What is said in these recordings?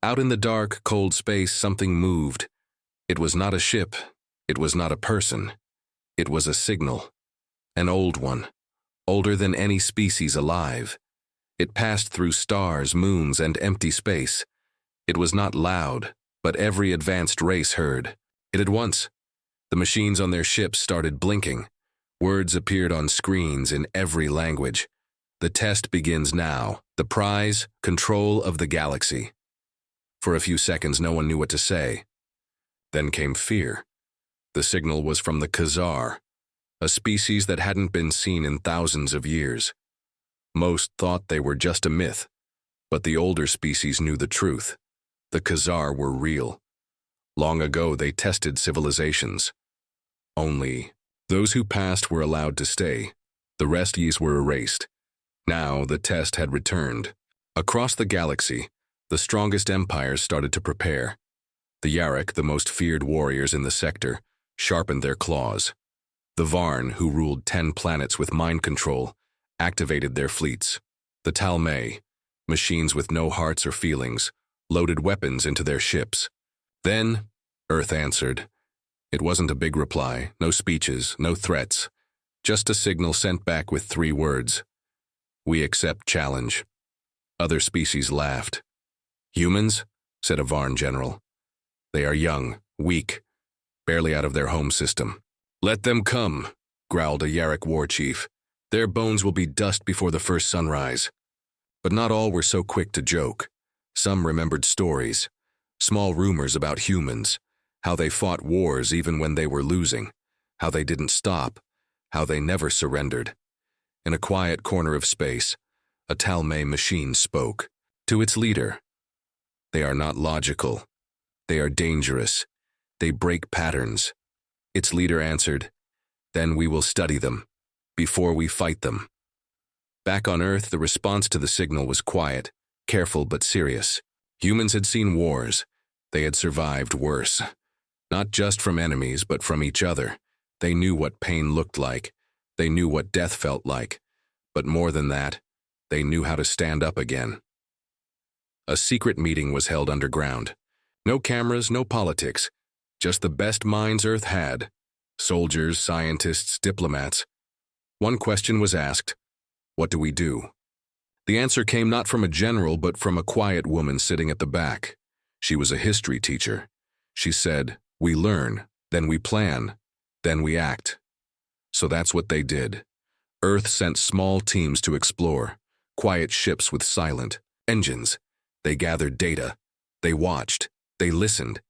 Out in the dark, cold space, something moved. It was not a ship. It was not a person. It was a signal. An old one. Older than any species alive. It passed through stars, moons, and empty space. It was not loud, but every advanced race heard it at once. The machines on their ships started blinking. Words appeared on screens in every language. The test begins now. The prize, control of the galaxy. For a few seconds, no one knew what to say. Then came fear. The signal was from the Khazar, a species that hadn't been seen in thousands of years. Most thought they were just a myth, but the older species knew the truth. The Khazar were real. Long ago, they tested civilizations. Only those who passed were allowed to stay. The resties were erased. Now the test had returned. Across the galaxy, the strongest empires started to prepare. The Yarok, the most feared warriors in the sector, sharpened their claws. The Varn, who ruled 10 planets with mind control, activated their fleets. The Talmay, machines with no hearts or feelings, loaded weapons into their ships. Then, Earth answered. It wasn't a big reply, no speeches, no threats, just a signal sent back with 3 words. We accept challenge. Other species laughed. Humans, said a Varn general. They are young, weak, barely out of their home system. Let them come, growled a Yarok war chief. Their bones will be dust before the first sunrise. But not all were so quick to joke. Some remembered stories, small rumors about humans, how they fought wars even when they were losing, how they didn't stop, how they never surrendered. In a quiet corner of space, a Talmay machine spoke to its leader. They are not logical. They are dangerous. They break patterns. Its leader answered, then we will study them, before we fight them. Back on Earth, the response to the signal was quiet, careful but serious. Humans had seen wars. They had survived worse. Not just from enemies, but from each other. They knew what pain looked like. They knew what death felt like. But more than that, they knew how to stand up again. A secret meeting was held underground. No cameras, no politics. Just the best minds Earth had. Soldiers, scientists, diplomats. One question was asked. What do we do? The answer came not from a general, but from a quiet woman sitting at the back. She was a history teacher. She said, we learn, then we plan, then we act. So that's what they did. Earth sent small teams to explore, quiet ships with silent engines. They gathered data. They watched. They listened.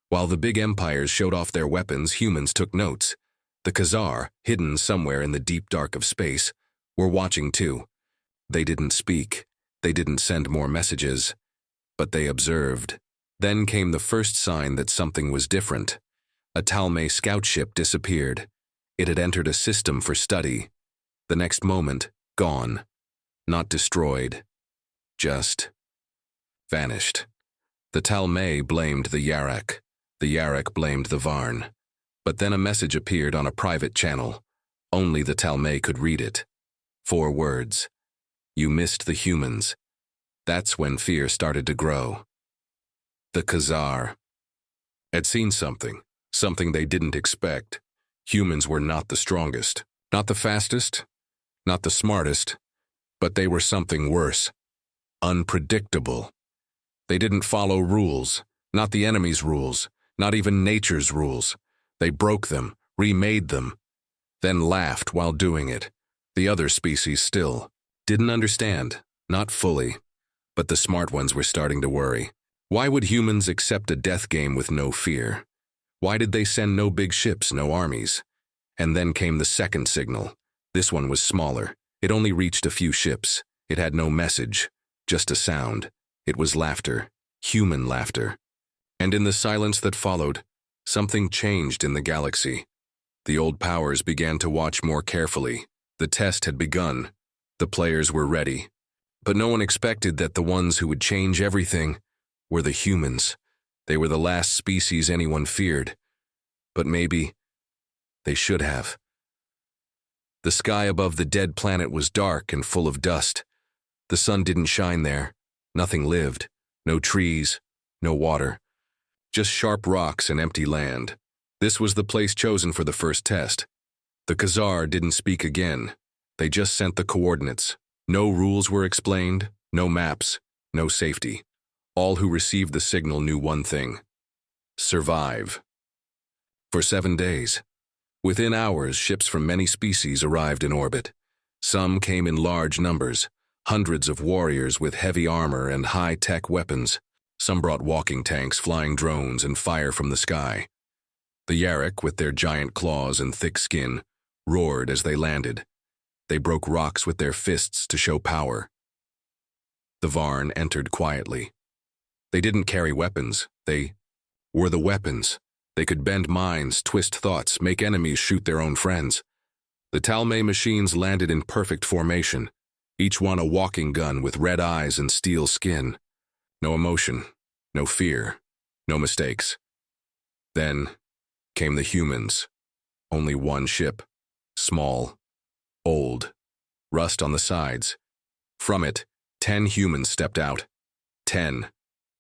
While the big empires showed off their weapons, humans took notes. The Khazar, hidden somewhere in the deep dark of space, were watching too. They didn't speak. They didn't send more messages. But they observed. Then came the first sign that something was different. A Talmay scout ship disappeared. It had entered a system for study. The next moment, gone. Not destroyed. Just vanished. The Talmay blamed the Yarok. The Yarok blamed the Varn. But then a message appeared on a private channel. Only the Talmay could read it. 4 words. You missed the humans. That's when fear started to grow. The Khazar had seen something they didn't expect. Humans were not the strongest, not the fastest, not the smartest, but they were something worse. Unpredictable. They didn't follow rules, not the enemy's rules, not even nature's rules. They broke them, remade them, then laughed while doing it. The other species still didn't understand, not fully, but the smart ones were starting to worry. Why would humans accept a death game with no fear? Why did they send no big ships, no armies? And then came the second signal. This one was smaller. It only reached a few ships. It had no message, just a sound. It was laughter, human laughter. And in the silence that followed, something changed in the galaxy. The old powers began to watch more carefully. The test had begun. The players were ready. But no one expected that the ones who would change everything were the humans. They were the last species anyone feared. But maybe they should have. The sky above the dead planet was dark and full of dust. The sun didn't shine there. Nothing lived. No trees, no water. Just sharp rocks and empty land. This was the place chosen for the first test. The Khazar didn't speak again. They just sent the coordinates. No rules were explained, no maps, no safety. All who received the signal knew one thing: survive. For 7 days. Within hours, ships from many species arrived in orbit. Some came in large numbers, hundreds of warriors with heavy armor and high-tech weapons. Some brought walking tanks, flying drones, and fire from the sky. The Yarok, with their giant claws and thick skin, roared as they landed. They broke rocks with their fists to show power. The Varn entered quietly. They didn't carry weapons. They were the weapons. They could bend minds, twist thoughts, make enemies shoot their own friends. The Talmay machines landed in perfect formation, each one a walking gun with red eyes and steel skin. No emotion, no fear, no mistakes. Then came the humans. Only one ship. Small, old, rust on the sides. From it, 10 humans stepped out. 10.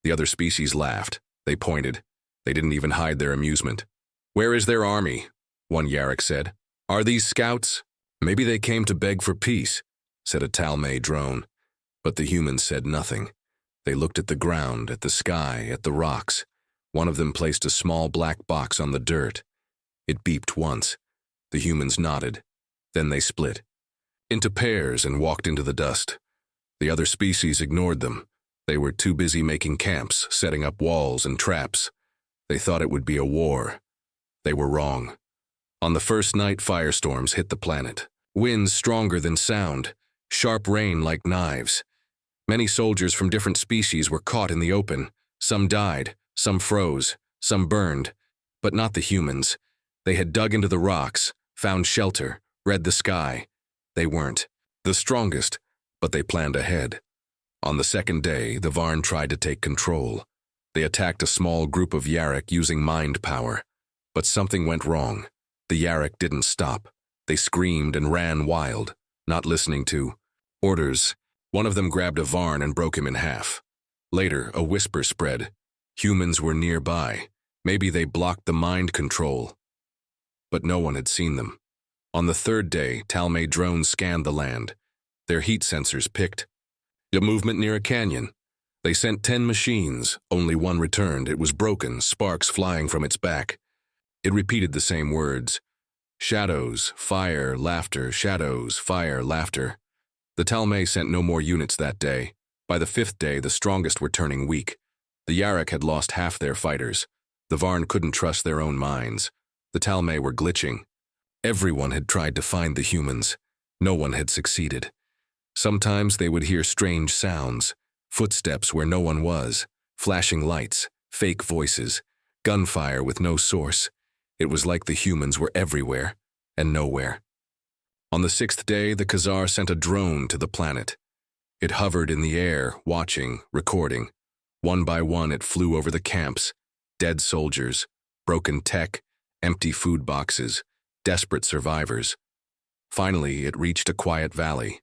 The other species laughed. They pointed. They didn't even hide their amusement. "Where is their army?" one Yarok said. "Are these scouts?" "Maybe they came to beg for peace," said a Talmay drone. But the humans said nothing. They looked at the ground, at the sky, at the rocks. One of them placed a small black box on the dirt. It beeped once. The humans nodded. Then they split into pairs and walked into the dust. The other species ignored them. They were too busy making camps, setting up walls and traps. They thought it would be a war. They were wrong. On the first night, firestorms hit the planet. Winds stronger than sound, sharp rain like knives. Many soldiers from different species were caught in the open. Some died, some froze, some burned, but not the humans. They had dug into the rocks, found shelter, read the sky. They weren't the strongest, but they planned ahead. On the second day, the Varn tried to take control. They attacked a small group of Yarok using mind power. But something went wrong. The Yarok didn't stop. They screamed and ran wild, not listening to orders. One of them grabbed a Varn and broke him in half. Later, a whisper spread. Humans were nearby. Maybe they blocked the mind control. But no one had seen them. On the third day, Talmay drones scanned the land. Their heat sensors picked a movement near a canyon. They sent 10 machines. Only one returned. It was broken, sparks flying from its back. It repeated the same words. Shadows, fire, laughter, shadows, fire, laughter. The Talmay sent no more units that day. By the 5th day, the strongest were turning weak. The Yarok had lost half their fighters. The Varn couldn't trust their own minds. The Talmay were glitching. Everyone had tried to find the humans. No one had succeeded. Sometimes they would hear strange sounds, footsteps where no one was, flashing lights, fake voices, gunfire with no source. It was like the humans were everywhere and nowhere. On the 6th day, the Khazar sent a drone to the planet. It hovered in the air, watching, recording. One by one, it flew over the camps, dead soldiers, broken tech, empty food boxes, desperate survivors. Finally, it reached a quiet valley.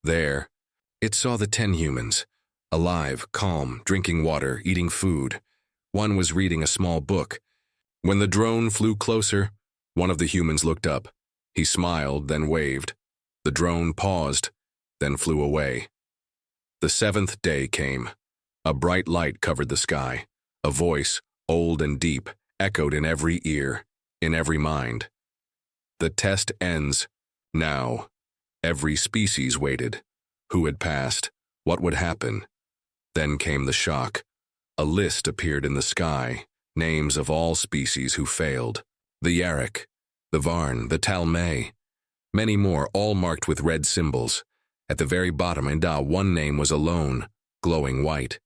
There, it saw the 10 humans, alive, calm, drinking water, eating food. One was reading a small book. When the drone flew closer, one of the humans looked up. He smiled, then waved. The drone paused, then flew away. The 7th day came. A bright light covered the sky. A voice, old and deep, echoed in every ear, in every mind. The test ends. Now. Every species waited. Who had passed? What would happen? Then came the shock. A list appeared in the sky, names of all species who failed. The Yarok, the Varn, the Talmay. Many more, all marked with red symbols. At the very bottom, one name was alone, glowing white.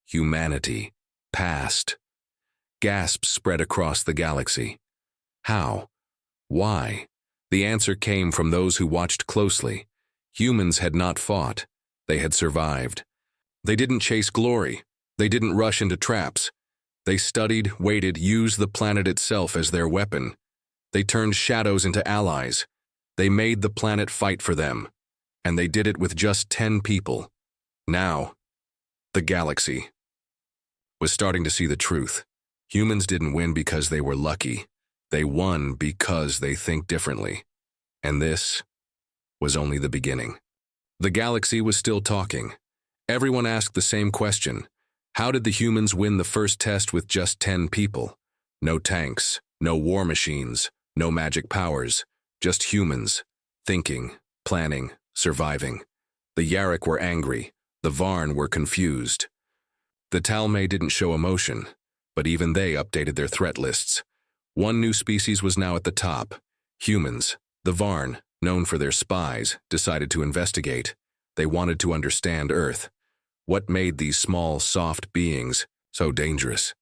Humanity. Passed. Gasps spread across the galaxy. How? Why? The answer came from those who watched closely. Humans had not fought. They had survived. They didn't chase glory. They didn't rush into traps. They studied, waited, used the planet itself as their weapon. They turned shadows into allies. They made the planet fight for them. And they did it with just 10 people. Now, the galaxy. was starting to see the truth. Humans didn't win because they were lucky. They won because they think differently. And this was only the beginning. The galaxy was still talking. Everyone asked the same question. How did the humans win the first test with just 10 people? No tanks, no war machines, no magic powers, just humans, thinking, planning, surviving. The Yarrick were angry. The Varn were confused. The Talmay didn't show emotion, but even they updated their threat lists. One new species was now at the top. Humans. The Varn, known for their spies, decided to investigate. They wanted to understand Earth. What made these small, soft beings so dangerous?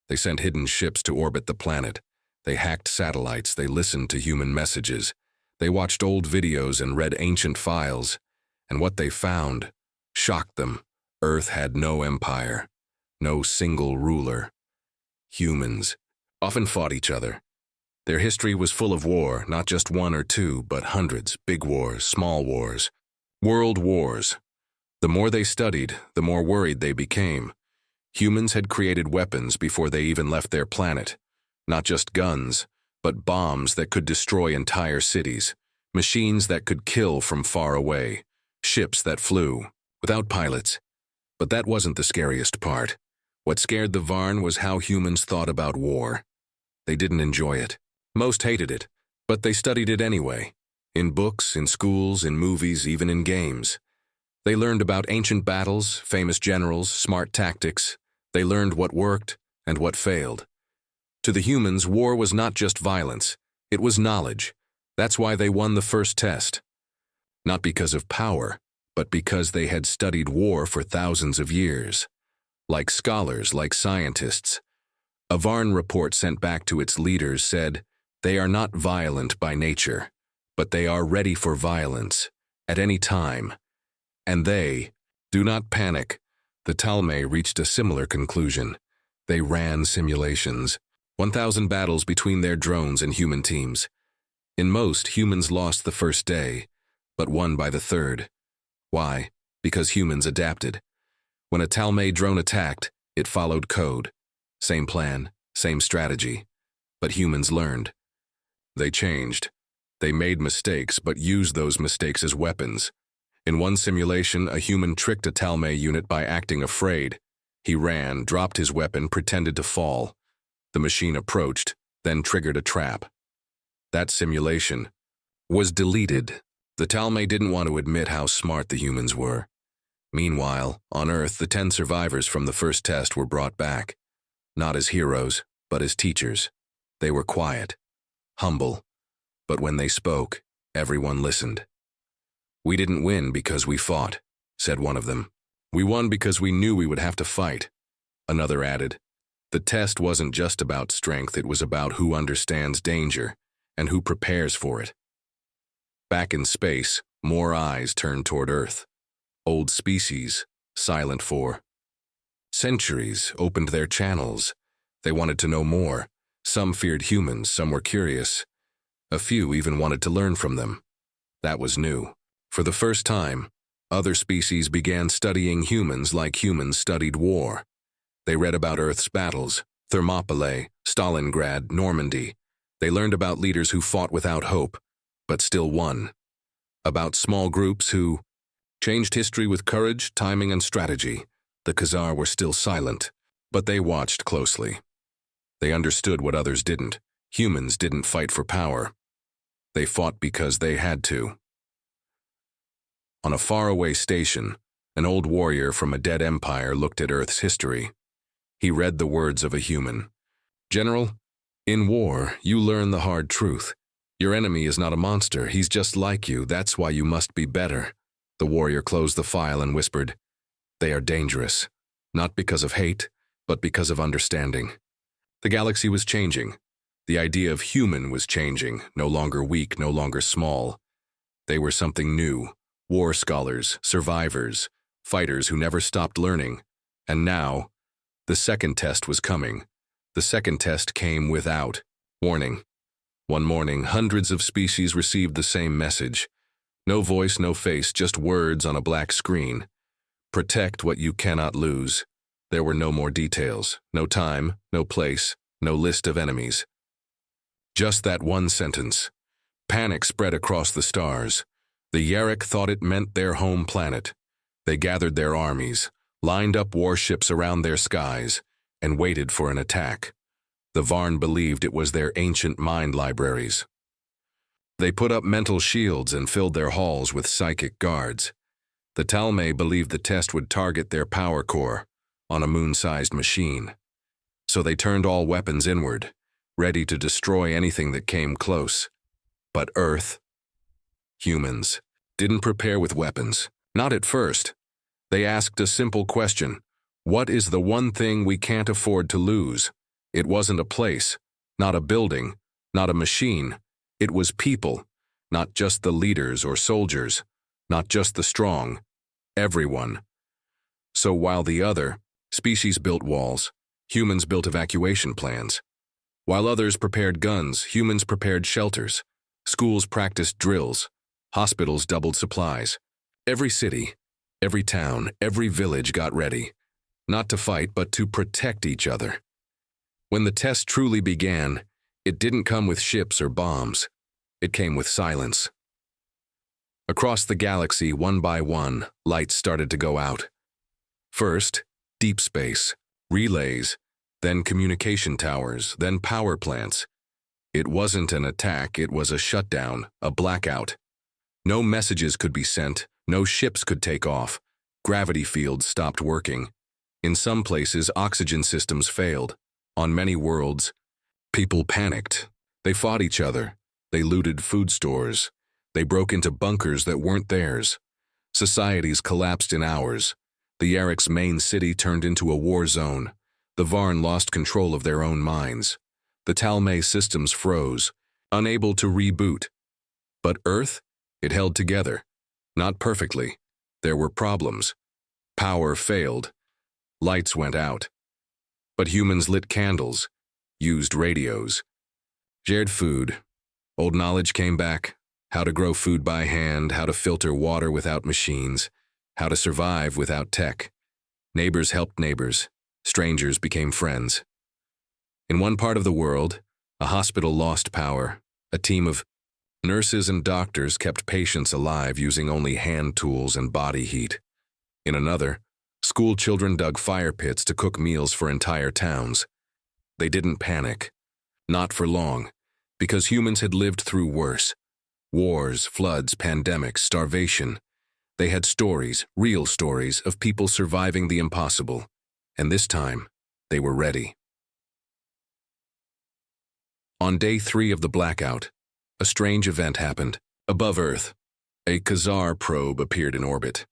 They sent hidden ships to orbit the planet. They hacked satellites. They listened to human messages. They watched old videos and read ancient files. And what they found shocked them. Earth had no empire, no single ruler. Humans often fought each other. Their history was full of war, not just one or two, but hundreds, big wars, small wars, world wars. The more they studied, the more worried they became. Humans had created weapons before they even left their planet. Not just guns, but bombs that could destroy entire cities, machines that could kill from far away, ships that flew, without pilots. But that wasn't the scariest part. What scared the Varn was how humans thought about war. They didn't enjoy it. Most hated it, but they studied it anyway. In books, in schools, in movies, even in games. They learned about ancient battles, famous generals, smart tactics. They learned what worked and what failed. To the humans, war was not just violence. It was knowledge. That's why they won the first test. Not because of power, but because they had studied war for thousands of years. Like scholars, like scientists. A Varn report sent back to its leaders said, "They are not violent by nature, but they are ready for violence, at any time." And they, do not panic. The Talmay reached a similar conclusion. They ran simulations, 1,000 battles between their drones and human teams. In most, humans lost the first day, but won by the third. Why? Because humans adapted. When a Talmay drone attacked, it followed code. Same plan, same strategy. But humans learned. They changed. They made mistakes, but used those mistakes as weapons. In one simulation, a human tricked a Talmay unit by acting afraid. He ran, dropped his weapon, pretended to fall. The machine approached, then triggered a trap. That simulation was deleted. The Talmay didn't want to admit how smart the humans were. Meanwhile, on Earth, the 10 survivors from the first test were brought back. Not as heroes, but as teachers. They were quiet, humble, but when they spoke, everyone listened. "We didn't win because we fought," said one of them. "We won because we knew we would have to fight," another added. The test wasn't just about strength, it was about who understands danger and who prepares for it. Back in space, more eyes turned toward Earth. Old species, silent for centuries, opened their channels. They wanted to know more. Some feared humans, some were curious. A few even wanted to learn from them. That was new. For the first time, other species began studying humans like humans studied war. They read about Earth's battles, Thermopylae, Stalingrad, Normandy. They learned about leaders who fought without hope, but still won. About small groups who changed history with courage, timing, and strategy. The Khazar were still silent, but they watched closely. They understood what others didn't. Humans didn't fight for power. They fought because they had to. On a faraway station, an old warrior from a dead empire looked at Earth's history. He read the words of a human. "General, in war, you learn the hard truth. Your enemy is not a monster, he's just like you, that's why you must be better." The warrior closed the file and whispered, "They are dangerous, not because of hate, but because of understanding." The galaxy was changing. The idea of human was changing, no longer weak, no longer small. They were something new, war scholars, survivors, fighters who never stopped learning. And now, the second test was coming. The second test came without warning. One morning, hundreds of species received the same message. No voice, no face, just words on a black screen. Protect what you cannot lose. There were no more details, no time, no place, no list of enemies. Just that one sentence. Panic spread across the stars. The Yarrick thought it meant their home planet. They gathered their armies, lined up warships around their skies, and waited for an attack. The Varn believed it was their ancient mind libraries. They put up mental shields and filled their halls with psychic guards. The Talmay believed the test would target their power core on a moon-sized machine. So they turned all weapons inward, ready to destroy anything that came close. But Earth, humans, didn't prepare with weapons. Not at first. They asked a simple question. What is the one thing we can't afford to lose? It wasn't a place, not a building, not a machine. It was people, not just the leaders or soldiers, not just the strong, everyone. So while the other species built walls, humans built evacuation plans. While others prepared guns, humans prepared shelters. Schools practiced drills. Hospitals doubled supplies. Every city, every town, every village got ready, not to fight but to protect each other. When the test truly began, it didn't come with ships or bombs. It came with silence. Across the galaxy, one by one, lights started to go out. First, deep space, relays, then communication towers, then power plants. It wasn't an attack, it was a shutdown, a blackout. No messages could be sent, no ships could take off. Gravity fields stopped working. In some places, oxygen systems failed. On many worlds, people panicked. They fought each other. They looted food stores. They broke into bunkers that weren't theirs. Societies collapsed in hours. The Yarrick's main city turned into a war zone. The Varn lost control of their own minds. The Talmay systems froze, unable to reboot. But Earth, it held together. Not perfectly. There were problems. Power failed. Lights went out. But humans lit candles, used radios, shared food. Old knowledge came back. How to grow food by hand, how to filter water without machines, how to survive without tech. Neighbors helped neighbors. Strangers became friends. In one part of the world, a hospital lost power. A team of nurses and doctors kept patients alive using only hand tools and body heat. In another, school children dug fire pits to cook meals for entire towns. They didn't panic. Not for long, because humans had lived through worse. Wars, floods, pandemics, starvation. They had stories, real stories, of people surviving the impossible. And this time, they were ready. On day 3 of the blackout, a strange event happened. Above Earth, a Khazar probe appeared in orbit.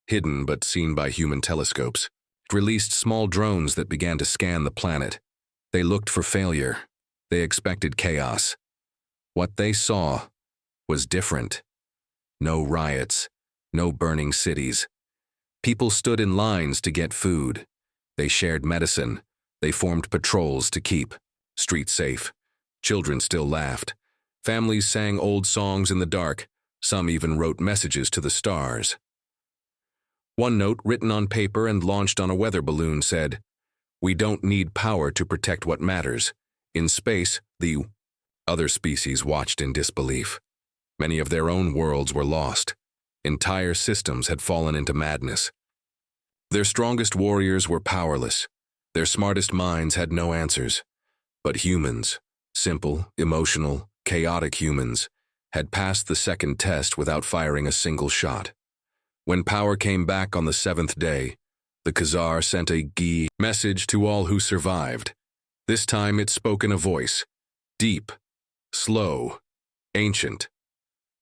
Hidden but seen by human telescopes. It released small drones that began to scan the planet. They looked for failure. They expected chaos. What they saw was different. No riots, no burning cities. People stood in lines to get food. They shared medicine. They formed patrols to keep streets safe. Children still laughed. Families sang old songs in the dark. Some even wrote messages to the stars. One note, written on paper and launched on a weather balloon, said, "We don't need power to protect what matters." In space, the other species watched in disbelief. Many of their own worlds were lost. Entire systems had fallen into madness. Their strongest warriors were powerless. Their smartest minds had no answers. But humans, simple, emotional, chaotic humans, had passed the second test without firing a single shot. When power came back on the 7th day, the Khazar sent a message to all who survived. This time it spoke in a voice, deep, slow, ancient.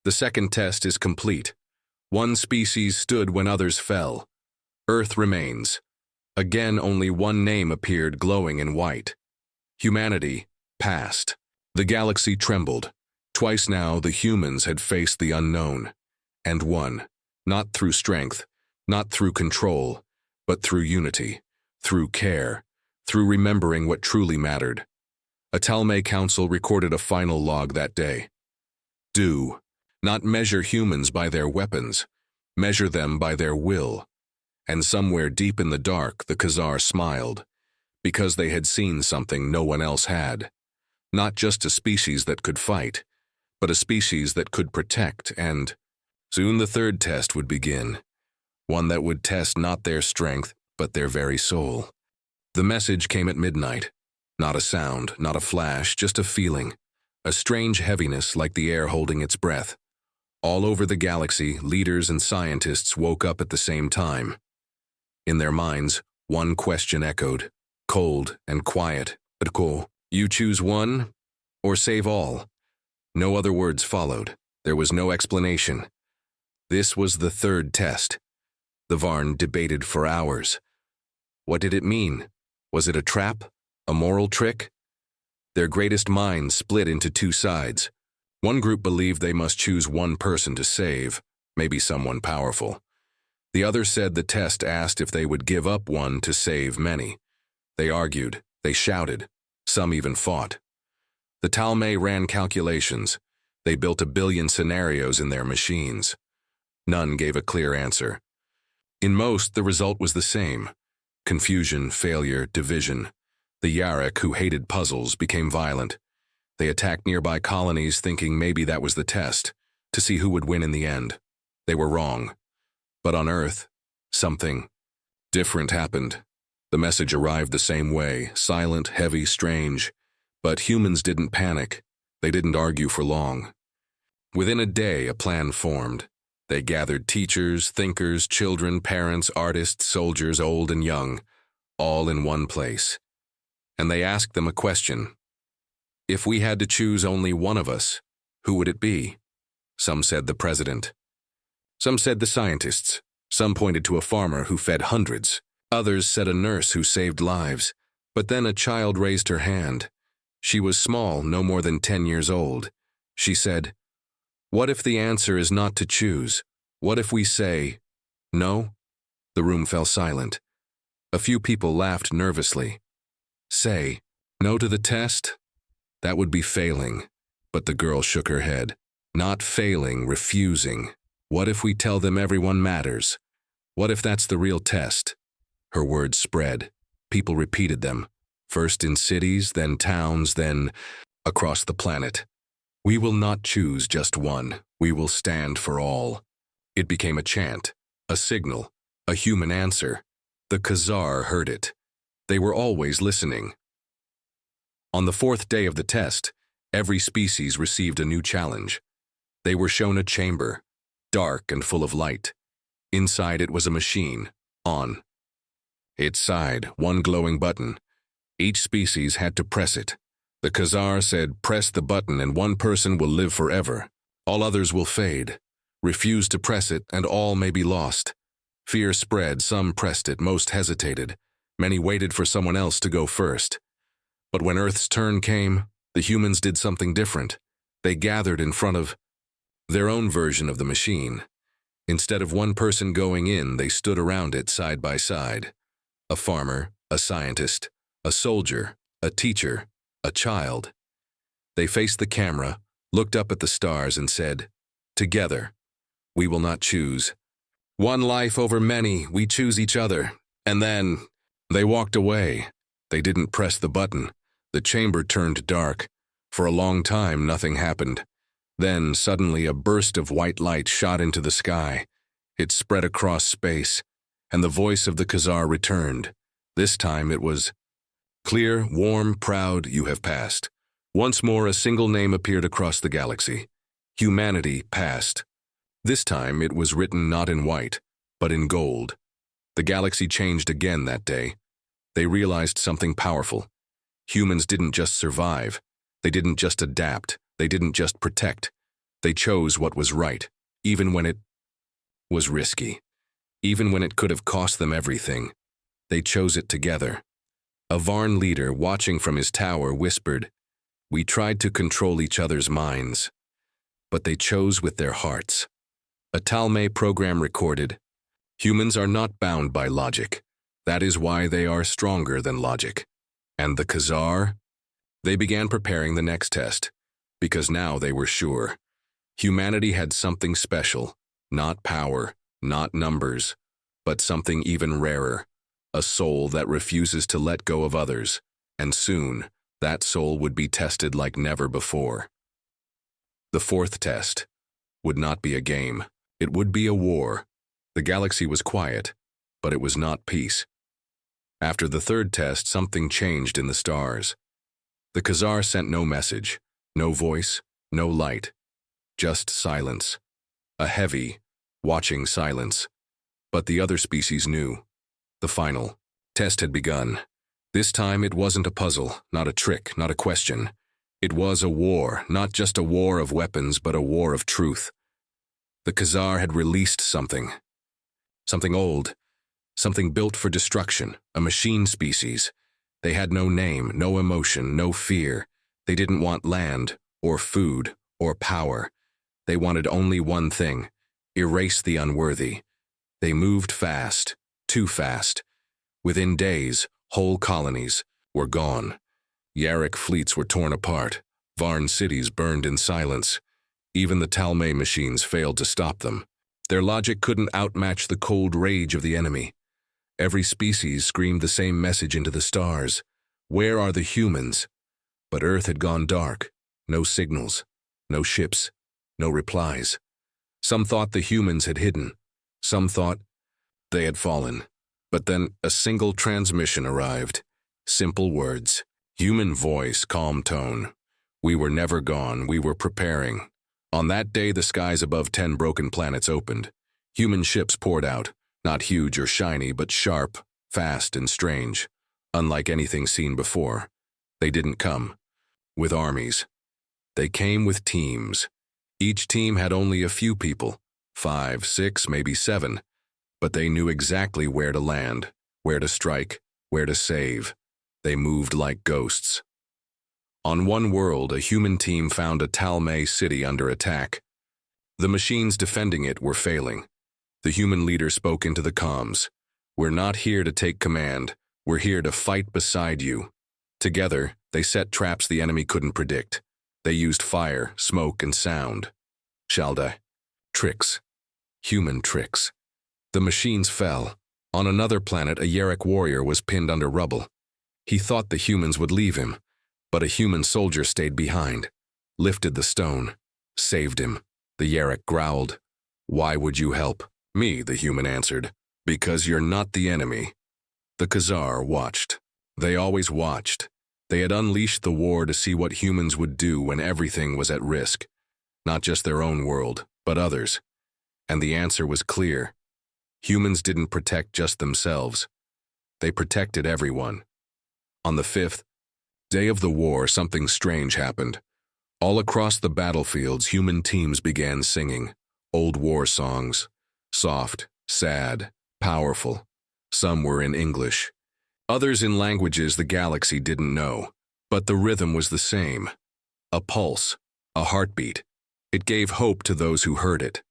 The second test is complete. One species stood when others fell. Earth remains. Again, only one name appeared glowing in white. Humanity passed. The galaxy trembled. Twice now, the humans had faced the unknown, and won. Not through strength, not through control, but through unity, through care, through remembering what truly mattered. A Talmay council recorded a final log that day. Do not measure humans by their weapons, measure them by their will. And somewhere deep in the dark, the Khazar smiled, because they had seen something no one else had. Not just a species that could fight, but a species that could protect, and soon the third test would begin, one that would test not their strength, but their very soul. The message came at midnight. Not a sound, not a flash, just a feeling, a strange heaviness like the air holding its breath. All over the galaxy, leaders and scientists woke up at the same time. In their minds, one question echoed, cold and quiet. But you choose one, or save all. No other words followed. There was no explanation. This was the third test. The Varn debated for hours. What did it mean? Was it a trap? A moral trick? Their greatest minds split into two sides. One group believed they must choose one person to save, maybe someone powerful. The other said the test asked if they would give up one to save many. They argued, they shouted, some even fought. The Talmay ran calculations. They built 1 billion scenarios in their machines. None gave a clear answer. In most, the result was the same. Confusion, failure, division. The Yarok, who hated puzzles, became violent. They attacked nearby colonies thinking maybe that was the test, to see who would win in the end. They were wrong. But on Earth, something different happened. The message arrived the same way, silent, heavy, strange. But humans didn't panic. They didn't argue for long. Within a day, a plan formed. They gathered teachers, thinkers, children, parents, artists, soldiers, old and young, all in one place. And they asked them a question. If we had to choose only one of us, who would it be? Some said the president. Some said the scientists. Some pointed to a farmer who fed hundreds. Others said a nurse who saved lives. But then a child raised her hand. She was small, no more than 10 years old. She said, "What if the answer is not to choose? What if we say, no?" The room fell silent. A few people laughed nervously. Say, no to the test? That would be failing. But the girl shook her head. Not failing, refusing. What if we tell them everyone matters? What if that's the real test? Her words spread. People repeated them. First in cities, then towns, then across the planet. We will not choose just one. We will stand for all. It became a chant, a signal, a human answer. The Khazar heard it. They were always listening. On the 4th day of the test, every species received a new challenge. They were shown a chamber, dark and full of light. Inside it was a machine, on. Its side, one glowing button. Each species had to press it. The Khazar said, press the button and one person will live forever. All others will fade. Refuse to press it and all may be lost. Fear spread, some pressed it, most hesitated. Many waited for someone else to go first. But when Earth's turn came, the humans did something different. They gathered in front of their own version of the machine. Instead of one person going in, they stood around it side by side. A farmer, a scientist, a soldier, a teacher, a child. They faced the camera, looked up at the stars and said, "Together, we will not choose. One life over many, we choose each other." And then they walked away. They didn't press the button. The chamber turned dark. For a long time, nothing happened. Then, suddenly, a burst of white light shot into the sky. It spread across space, and the voice of the Khazar returned. This time it was, "Clear, warm, proud, you have passed." Once more, a single name appeared across the galaxy. Humanity passed. This time, it was written not in white, but in gold. The galaxy changed again that day. They realized something powerful. Humans didn't just survive. They didn't just adapt. They didn't just protect. They chose what was right, even when it was risky. Even when it could have cost them everything. They chose it together. A Varn leader, watching from his tower, whispered, "We tried to control each other's minds, but they chose with their hearts." A Talmay program recorded, "Humans are not bound by logic. That is why they are stronger than logic." And the Khazar? They began preparing the next test, because now they were sure. Humanity had something special, not power, not numbers, but something even rarer, a soul that refuses to let go of others, and soon, that soul would be tested like never before. The fourth test would not be a game. It would be a war. The galaxy was quiet, but it was not peace. After the third test, something changed in the stars. The Khazar sent no message, no voice, no light, just silence. A heavy, watching silence. But the other species knew. The final test had begun. This time it wasn't a puzzle, not a trick, not a question. It was a war, not just a war of weapons, but a war of truth. The Khazar had released something. Something old. Something built for destruction, a machine species. They had no name, no emotion, no fear. They didn't want land, or food, or power. They wanted only one thing: erase the unworthy. They moved fast, too fast. Within days, whole colonies were gone. Yarrick fleets were torn apart. Varn cities burned in silence. Even the Talmay machines failed to stop them. Their logic couldn't outmatch the cold rage of the enemy. Every species screamed the same message into the stars. Where are the humans? But Earth had gone dark. No signals, no ships, no replies. Some thought the humans had hidden. Some thought they had fallen. But then a single transmission arrived. Simple words. Human voice, calm tone. We were never gone, we were preparing. On that day, the skies above 10 broken planets opened. Human ships poured out, not huge or shiny, but sharp, fast, and strange. Unlike anything seen before. They didn't come with armies. They came with teams. Each team had only a few people, 5, 6, maybe 7. But they knew exactly where to land, where to strike, where to save. They moved like ghosts. On one world, a human team found a Talmay city under attack. The machines defending it were failing. The human leader spoke into the comms. We're not here to take command. We're here to fight beside you. Together, they set traps the enemy couldn't predict. They used fire, smoke, and sound. Shalda. Tricks. Human tricks. The machines fell. On another planet, a Yarrick warrior was pinned under rubble. He thought the humans would leave him, but a human soldier stayed behind, lifted the stone, saved him. The Yarrick growled. Why would you help? Me, the human answered. Because you're not the enemy. The Khazar watched. They always watched. They had unleashed the war to see what humans would do when everything was at risk. Not just their own world, but others. And the answer was clear. Humans didn't protect just themselves. They protected everyone. On the 5th day of the war, something strange happened. All across the battlefields, human teams began singing. Old war songs. Soft, sad, powerful. Some were in English. Others in languages the galaxy didn't know. But the rhythm was the same. A pulse, a heartbeat. It gave hope to those who heard it.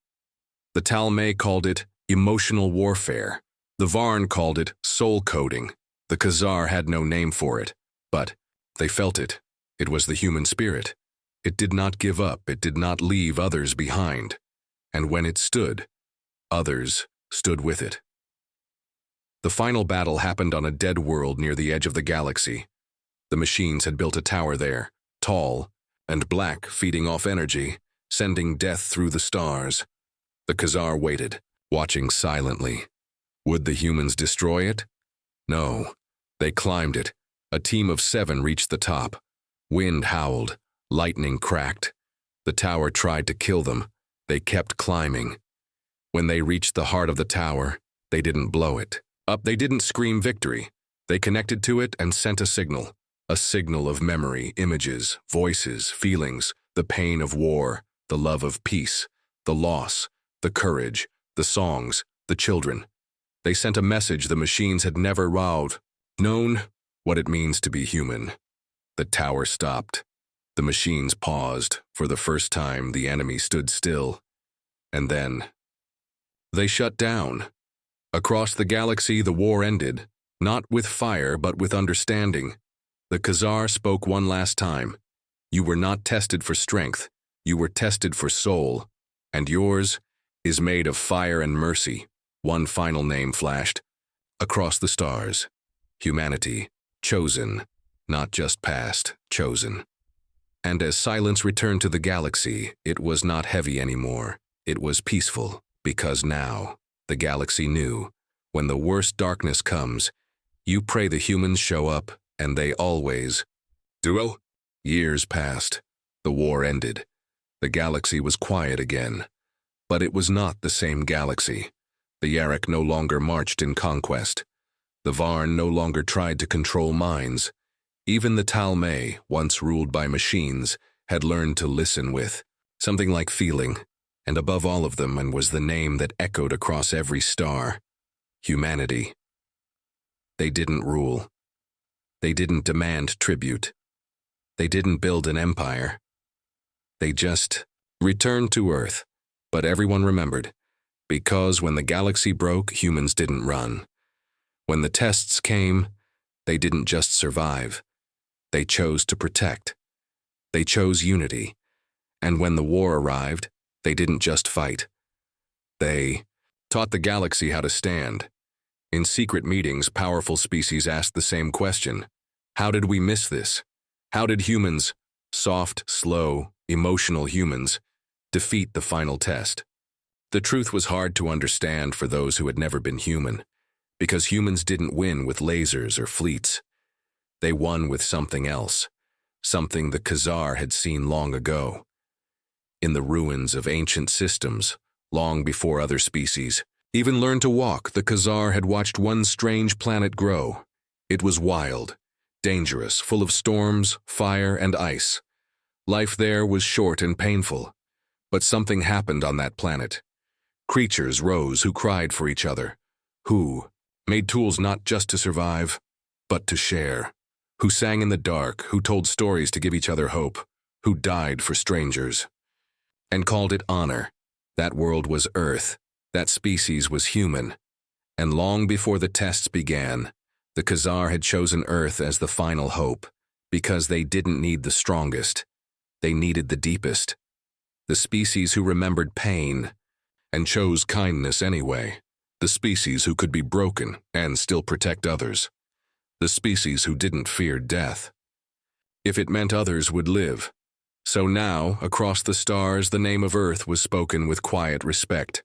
The Talmay called it emotional warfare. The Varn called it soul coding. The Khazar had no name for it, but they felt it. It was the human spirit. It did not give up. It did not leave others behind. And when it stood, others stood with it. The final battle happened on a dead world near the edge of the galaxy. The machines had built a tower there, tall and black, feeding off energy, sending death through the stars. The Khazar waited, watching silently. Would the humans destroy it? No. They climbed it. A team of 7 reached the top. Wind howled. Lightning cracked. The tower tried to kill them. They kept climbing. When they reached the heart of the tower, they didn't blow it up. They didn't scream victory. They connected to it and sent a signal of memory, images, voices, feelings, the pain of war, the love of peace, the loss, the courage, the songs, the children. They sent a message the machines had never known what it means to be human. The tower stopped. The machines paused. For the first time, the enemy stood still. And then they shut down. Across the galaxy, the war ended, not with fire, but with understanding. The Khazar spoke one last time. You were not tested for strength. You were tested for soul. And yours is made of fire and mercy. One final name flashed across the stars. Humanity, chosen, not just passed, chosen. And as silence returned to the galaxy, it was not heavy anymore. It was peaceful, because now, the galaxy knew, when the worst darkness comes, you pray the humans show up, and they always do. Years passed. The war ended. The galaxy was quiet again. But it was not the same galaxy. The Yarrick no longer marched in conquest. The Varn no longer tried to control minds. Even the Talmay, once ruled by machines, had learned to listen with something like feeling, and above all of them, and was the name that echoed across every star: humanity. They didn't rule. They didn't demand tribute. They didn't build an empire. They just returned to Earth. But everyone remembered, because when the galaxy broke, humans didn't run. When the tests came, they didn't just survive. They chose to protect. They chose unity. And when the war arrived, they didn't just fight. They taught the galaxy how to stand. In secret meetings, powerful species asked the same question: how did we miss this? How did humans, soft, slow, emotional humans, defeat the final test? The truth was hard to understand for those who had never been human, because humans didn't win with lasers or fleets. They won with something else, something the Khazar had seen long ago. In the ruins of ancient systems, long before other species even learned to walk, the Khazar had watched one strange planet grow. It was wild, dangerous, full of storms, fire, and ice. Life there was short and painful. But something happened on that planet. Creatures rose who cried for each other, who made tools not just to survive, but to share, who sang in the dark, who told stories to give each other hope, who died for strangers, and called it honor. That world was Earth. That species was human. And long before the tests began, the Khazar had chosen Earth as the final hope, because they didn't need the strongest. They needed the deepest. The species who remembered pain and chose kindness anyway. The species who could be broken and still protect others. The species who didn't fear death, if it meant others would live. So now, across the stars, the name of Earth was spoken with quiet respect.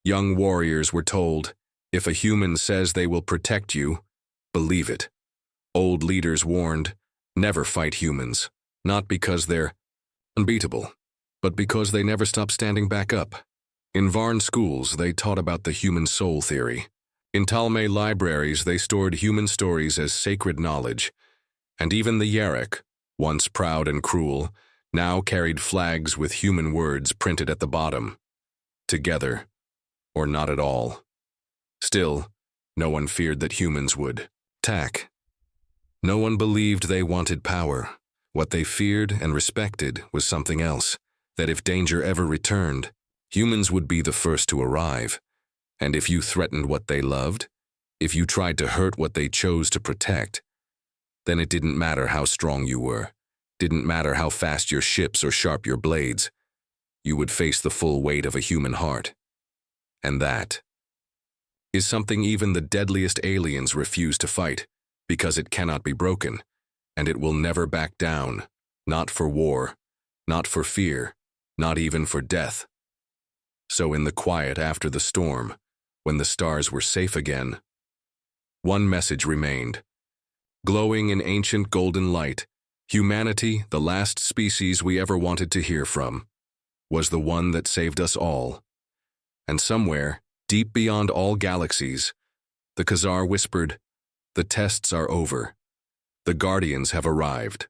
Young warriors were told, if a human says they will protect you, believe it. Old leaders warned, never fight humans, not because they're unbeatable, but because they never stop standing back up. In Varn schools, they taught about the human soul theory. In Talmay libraries, they stored human stories as sacred knowledge. And even the Yarrick, once proud and cruel, now carried flags with human words printed at the bottom. Together, or not at all. Still, no one feared that humans would attack. No one believed they wanted power. What they feared and respected was something else, that if danger ever returned, humans would be the first to arrive. And if you threatened what they loved, if you tried to hurt what they chose to protect, then it didn't matter how strong you were, didn't matter how fast your ships or sharp your blades, you would face the full weight of a human heart. And that is something even the deadliest aliens refuse to fight, because it cannot be broken, and it will never back down, not for war, not for fear, not even for death. So in the quiet after the storm, when the stars were safe again, one message remained. Glowing in ancient golden light, humanity, the last species we ever wanted to hear from, was the one that saved us all. And somewhere, deep beyond all galaxies, the Khazar whispered, the tests are over. The Guardians have arrived.